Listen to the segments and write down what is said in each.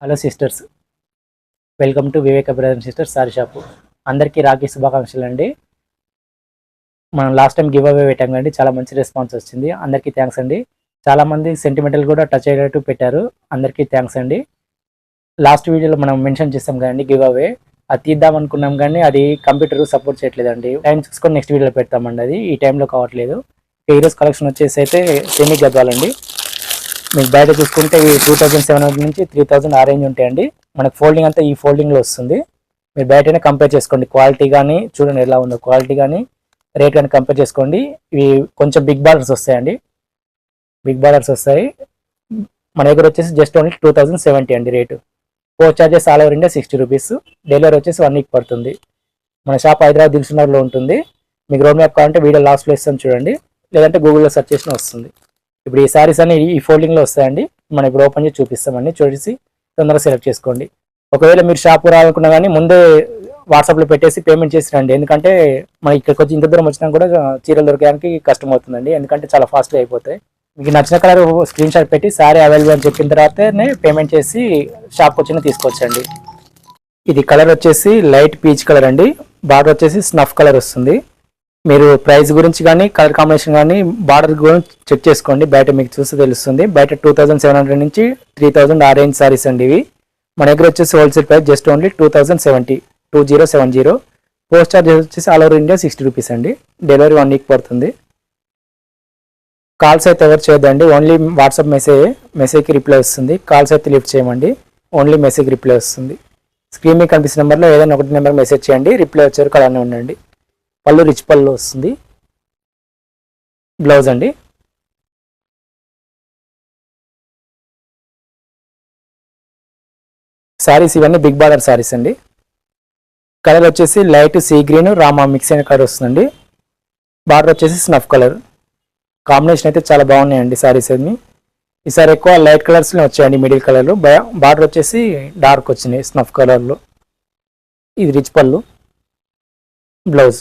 Hello sisters, welcome to Viveka brother and sisters saree shop. అందరికీ రాఖీ శుభాకాంక్షలు అండి. మనం లాస్ట్ టైం గివ్ అవే పెట్టాం కండి, చాలా మంచి రెస్పాన్స్ వచ్చింది. అందరికీ థ్యాంక్స్ అండి. చాలామంది సెంటిమెంటల్ కూడా టచ్ అయ్యేటట్టు పెట్టారు. అందరికీ థ్యాంక్స్ అండి. లాస్ట్ వీడియోలో మనం మెన్షన్ చేస్తాం కదండి గివ్ అవే, అది తీద్దాం అనుకున్నాం కానీ అది కంప్యూటర్ సపోర్ట్ చేయట్లేదండి. టైం చూసుకొని నెక్స్ట్ వీడియోలో పెడతామండి. అది ఈ టైంలో కావట్లేదు. ఈరోజు కలెక్షన్ వచ్చేసి అయితే సెమీ గద్వాలండి. మీకు బయట చూసుకుంటే ఈ 2700 నుంచి 3000 ఆ రేంజ్ ఉంటాయండి. మనకు ఫోల్డింగ్ అంతా ఈ ఫోల్డింగ్లో వస్తుంది. మీరు బయటనే కంపేర్ చేసుకోండి, క్వాలిటీ కానీ చూడండి ఎలా ఉందో, క్వాలిటీ కానీ రేట్ కానీ కంపేర్ చేసుకోండి. ఇవి కొంచెం బిగ్ బార్డర్స్ వస్తాయండి, బిగ్ బార్డర్స్ వస్తాయి. మన దగ్గర వచ్చేసి జస్ట్ ఓన్లీ 2070 అండి rate. Post charges all over India 60 rupees. Delivery వచ్చేసి 1 వీక్ పడుతుంది. మన షాప్ హైదరాబాద్ దిల్సుఖ్నగర్లో ఉంటుంది. మీకు రోడ్ మ్యాప్ కావాలంటే వీడియో లాస్ట్లో ఇస్తాను చూడండి, లేదంటే గూగుల్లో సెర్చ్ చేసినా వస్తుంది. ఇప్పుడు ఈ సారీస్ అన్ని ఈ ఫోల్డింగ్లో వస్తాయండి. మనం ఇప్పుడు ఓపెన్ చేసి చూపిస్తామండి, చూసి తొందరగా సెలెక్ట్ చేసుకోండి. ఒకవేళ మీరు షాపు రావాలనుకున్నా కానీ ముందే వాట్సాప్లో పెట్టేసి పేమెంట్ చేసి రండి. ఎందుకంటే మన ఇక్కడికి వచ్చి ఇంత దూరం వచ్చినా కూడా చీరలు దొరకడానికి కష్టం అవుతుందండి, ఎందుకంటే చాలా ఫాస్ట్గా అయిపోతాయి. మీకు నచ్చిన కలర్ స్క్రీన్ షాట్ పెట్టి సారీ అవైలబుల్ అని చెప్పిన తర్వాతనే పేమెంట్ చేసి షాప్కి వచ్చిన తీసుకోవచ్చండి. ఇది కలర్ వచ్చేసి లైట్ పీచ్ కలర్ అండి. బార్డర్ వచ్చేసి స్నఫ్ కలర్ వస్తుంది. మీరు ప్రైస్ గురించి కానీ కలర్ కాంబినేషన్ కానీ బార్డర్ గురించి చెక్ చేసుకోండి, బయట మీకు చూస్తే తెలుస్తుంది. బయట 2700 నుంచి 3000 ఆ రేంజ్ సారీస్ అండి ఇవి. మన దగ్గర వచ్చేసి wholesale price just only 2070. Post charges వచ్చేసి ఆల్ ఓవర్ ఇండియా 60 రూపీస్ అండి. డెలివరీ 1 వీక్ పడుతుంది. కాల్స్ అయితే ఎవరు చేయొద్దండి, ఓన్లీ వాట్సాప్ మెసేజ్కి రిప్లై వస్తుంది. కాల్స్ అయితే లిఫ్ట్ చేయమండి, ఓన్లీ మెసేజ్ రిప్లై వస్తుంది. స్క్రీన్ మీద కనిపిస్తున్న నెంబర్లో ఏదైనా ఒకటి నెంబర్ మెసేజ్ చేయండి, రిప్లై వచ్చారు అలానే ఉండండి. పళ్ళు రిచ్ పళ్ళు వస్తుంది. బ్లౌజ్ అండి. శారీస్ ఇవన్నీ బిగ్ బార్డర్ శారీస్ అండి. కలర్ వచ్చేసి light sea green Rama mix అయిన కలర్ వస్తుందండి. బార్డర్ వచ్చేసి స్నఫ్ కలర్. కాంబినేషన్ అయితే చాలా బాగున్నాయండి శారీస్ అన్ని. ఈసారి ఎక్కువ లైట్ కలర్స్లో వచ్చాయండి, మిడిల్ కలర్లో. బార్డర్ వచ్చేసి డార్క్ వచ్చినాయి స్నఫ్ కలర్లో. ఇది రిచ్ పళ్ళు. బ్లౌజ్.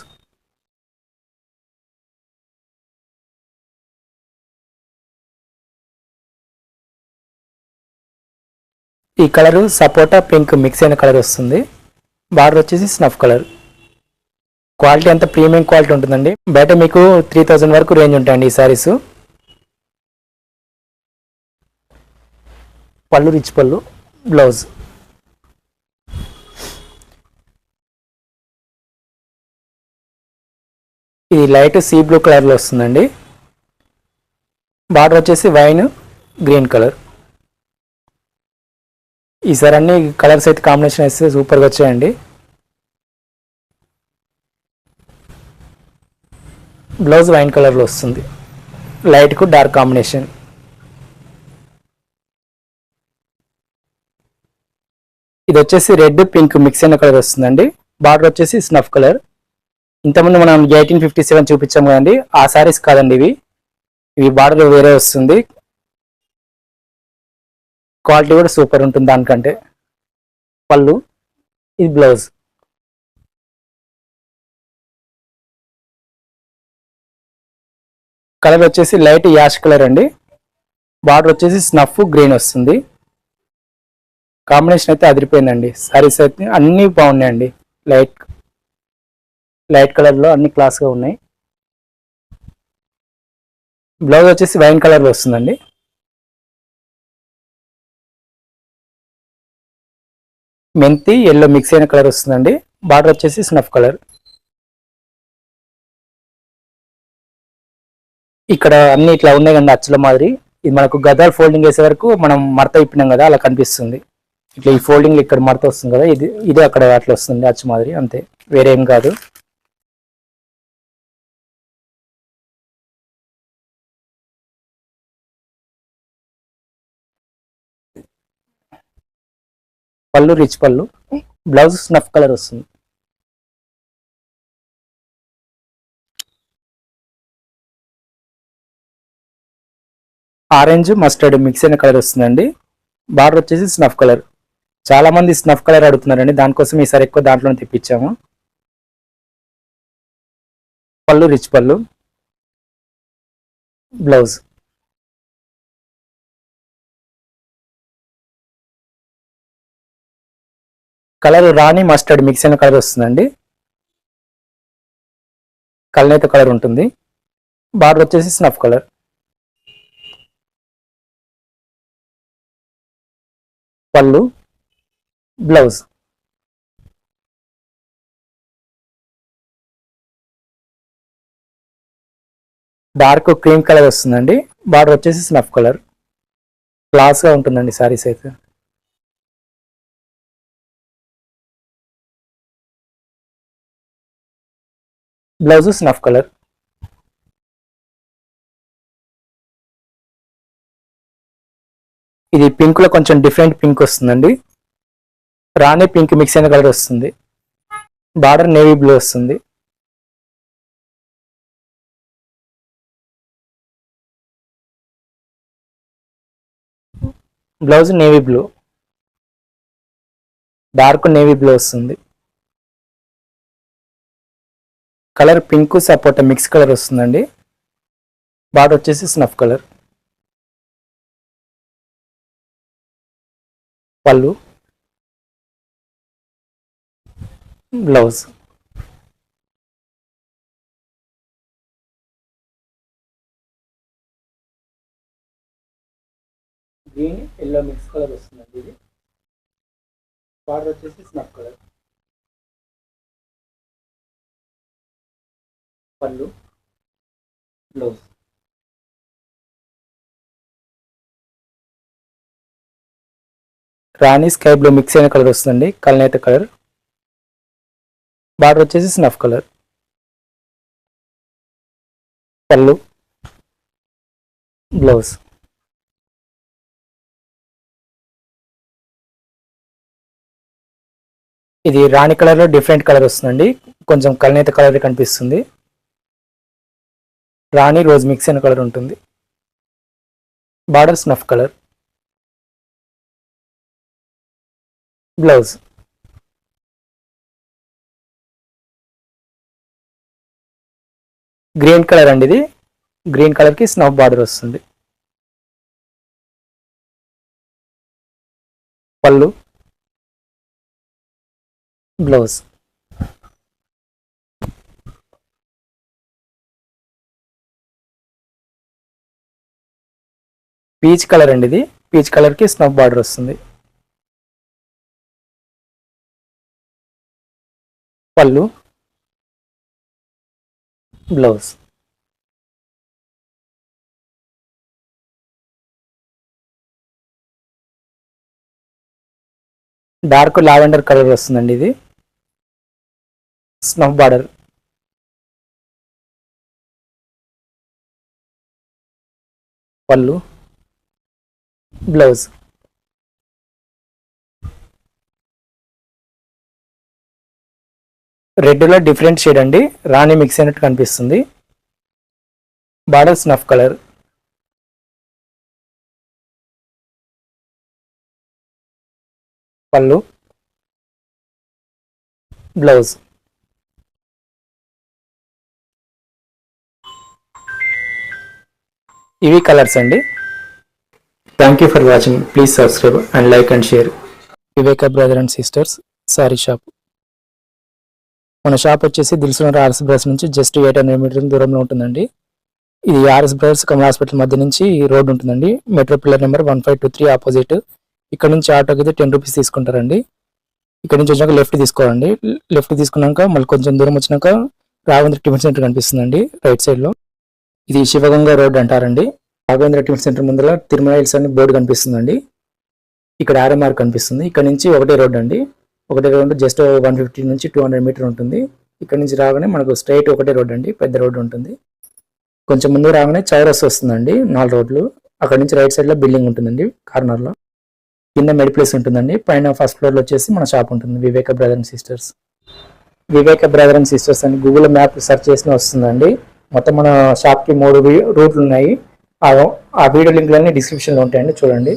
ఈ కలరు సపోటా పింక్ మిక్స్ అయిన కలర్ వస్తుంది. బార్డర్ వచ్చేసి స్నఫ్ కలర్. క్వాలిటీ అంతా ప్రీమియం క్వాలిటీ ఉంటుందండి. బయట మీకు 3000 వరకు రేంజ్ ఉంటాయండి ఈ సారీస్. పళ్ళు రిచ్ పళ్ళు. బ్లౌజ్. ఇది లైట్ సీ బ్లూ కలర్లో వస్తుందండి. బార్డర్ వచ్చేసి వైన్ గ్రీన్ కలర్. ఈసారి అన్ని కలర్స్ అయితే కాంబినేషన్ వేస్తే సూపర్గా వచ్చాయండి. బ్లౌజ్ వైన్ కలర్లో వస్తుంది, లైట్కు డార్క్ కాంబినేషన్. ఇది వచ్చేసి రెడ్ పింక్ మిక్స్ అయిన కలర్ వస్తుందండి. బార్డర్ వచ్చేసి స్నఫ్ కలర్. ఇంతకుముందు మనం 1857 చూపించాం కదండి, ఆ సారీస్ కాదండి ఇవి. ఇవి బార్డర్ వేరే వస్తుంది, క్వాలిటీ కూడా సూపర్ ఉంటుంది దానికంటే. పళ్ళు. ఇది బ్లౌజ్. కలర్ వచ్చేసి లైట్ యాష్ కలర్ అండి. బార్డర్ వచ్చేసి స్నఫ్ గ్రీన్ వస్తుంది. కాంబినేషన్ అయితే అదిరిపోయిందండి. సారీస్ అయితే అన్నీ బాగున్నాయండి. లైట్ కలర్లో అన్ని క్లాస్గా ఉన్నాయి. బ్లౌజ్ వచ్చేసి వైన్ కలర్లో వస్తుందండి. మెంతి ఎల్లో మిక్స్ అయిన కలర్ వస్తుందండి. బార్డర్ వచ్చేసి స్నఫ్ కలర్. ఇక్కడ అన్ని ఇట్లా ఉన్నాయి కండి అచ్చుల మాదిరి. ఇది మనకు గదాల్ ఫోల్డింగ్ వేసే వరకు మనం మడత ఇప్పినాం కదా అలా కనిపిస్తుంది. ఇట్లా ఈ ఫోల్డింగ్ ఇక్కడ మడత వస్తుంది కదా, ఇదే అక్కడ అట్లా వస్తుంది అచ్చు మాదిరి, అంతే, వేరే ఏం కాదు. పళ్ళు రిచ్ పళ్ళు. బ్లౌజ్ స్నఫ్ కలర్ వస్తుంది. ఆరెంజ్ మస్టర్డ్ మిక్స్ అయిన కలర్ వస్తుందండి. బార్డర్ వచ్చేసి స్నఫ్ కలర్. చాలా మంది స్నఫ్ కలర్ అడుగుతున్నారండి, దానికోసం ఈసారి ఎక్కువ దాంట్లోనే తెప్పించాము. పళ్ళు రిచ్ పళ్ళు. బ్లౌజ్. కలర్ రాణి మస్టర్డ్ మిక్స్ అయిన కలర్ వస్తుందండి. కల్నేత కలర్ ఉంటుంది. బార్డర్ వచ్చేసి snuff colour. Pallu, blouse. Dark cream colour వస్తుందండి. బార్డర్ వచ్చేసి స్నఫ్ కలర్. క్లాస్గా ఉంటుందండి శారీస్ అయితే. Blouse snuff colour. ఇది పింక్ లో కొంచెం డిఫరెంట్ పింక్ వస్తుందండి. రాణి పింక్ మిక్స్ అయిన కలర్ వస్తుంది. బార్డర్ నేవీ బ్లూ వస్తుంది. Blouse navy blue, dark navy blue వస్తుంది. కలర్ పింక్ సపోటా మిక్స్ కలర్ వస్తుందండి. బార్డర్ వచ్చేసి snuff colour. Pallu, blouse. Green yellow mix colour వస్తుందండి. ఇది బార్డర్ వచ్చేసి స్నఫ్ కలర్. పళ్ళు, బ్లౌజ్. రాణి స్కై బ్లూ మిక్స్ అయిన కలర్ వస్తుందండి. కల్నేత కలర్. బార్డర్ వచ్చేసి స్నఫ్ కలర్. పళ్ళు, బ్లౌజ్. ఇది రాణి కలర్ లో డిఫరెంట్ కలర్ వస్తుందండి. కొంచెం కల్నేత కలర్ కనిపిస్తుంది. రాణి రోజ్ మిక్స్ అయిన కలర్ ఉంటుంది. Border snuff colour. Blouse. Green colour అండి. ఇది గ్రీన్ కలర్ కి స్నఫ్ బార్డర్ వస్తుంది. పళ్ళు, బ్లౌజ్. పీచ్ కలర్ అండి. ఇది పీచ్ కలర్ కి స్నఫ్ బార్డర్ వస్తుంది. Pallu, blouse. Dark lavender colour వస్తుందండి. ఇది snuff border. Pallu, blouse. Red లో డిఫరెంట్ షేడ్ అండి. రాణి మిక్స్ అయినట్టు కనిపిస్తుంది. Border snuff colour. Pallu, blouse. ఇవి కలర్స్ అండి. Thank you for watching. Please subscribe and like and share. Viveka brother and sisters saree shop. మన షాప్ వచ్చేసి దిల్సునగర్ ఆర్ఎస్ బ్రదర్స్ నుంచి జస్ట్ 800 మీటర్ల దూరంలో ఉంటుందండి. ఇది ఆర్ఎస్ బ్రదర్స్ కమల్ హాస్పిటల్ మధ్య నుంచి రోడ్ ఉంటుందండి. Metro pillar number 1523 opposite. ఇక్కడ నుంచి ఆటోకి అయితే 10 రూపీస్ తీసుకుంటారండి. ఇక్కడ నుంచి వచ్చాక లెఫ్ట్ తీసుకోవాలండి. లెఫ్ట్ తీసుకున్నాక మళ్ళీ కొంచెం దూరం వచ్చినాక రాఘవేంద్ర టిఫిన్ సెంటర్ కనిపిస్తుందండి రైట్ సైడ్ లో. ఇది శివగంగా రోడ్ అంటారండి. రాఘవేంద్ర టిఫిన్ సెంటర్ ముందర తిరుమల హిల్స్ అని బోర్డు కనిపిస్తుందండి. ఇక్కడ ఆర్ఎంఆర్ కనిపిస్తుంది. ఇక్కడ నుంచి ఒకటే రోడ్ అండి. ఒకటే రోడ్ జస్ట్ 150 నుంచి 200 మీటర్ ఉంటుంది. ఇక్కడ నుంచి రాగానే మనకు స్ట్రైట్ ఒకటే రోడ్ అండి, పెద్ద రోడ్ ఉంటుంది. కొంచెం ముందు రాగానే చౌరస్ వస్తుందండి, 4 రోడ్లు. అక్కడ నుంచి రైట్ సైడ్ లో బిల్డింగ్ ఉంటుందండి కార్నర్ లో. కింద మెడ్ ప్లేస్ ఉంటుందండి. పైన ఫస్ట్ ఫ్లోర్ లో వచ్చేసి మన షాప్ ఉంటుంది, Viveka brother and sisters. Viveka brother and sisters అని గూగుల్ మ్యాప్ సెర్చ్ చేసిన వస్తుందండి. మొత్తం మన షాప్ కి 3 రూట్లు ఉన్నాయి. ఆ వీడియో లింక్లన్నీ డిస్క్రిప్షన్ లో ఉంటాయండి, చూడండి.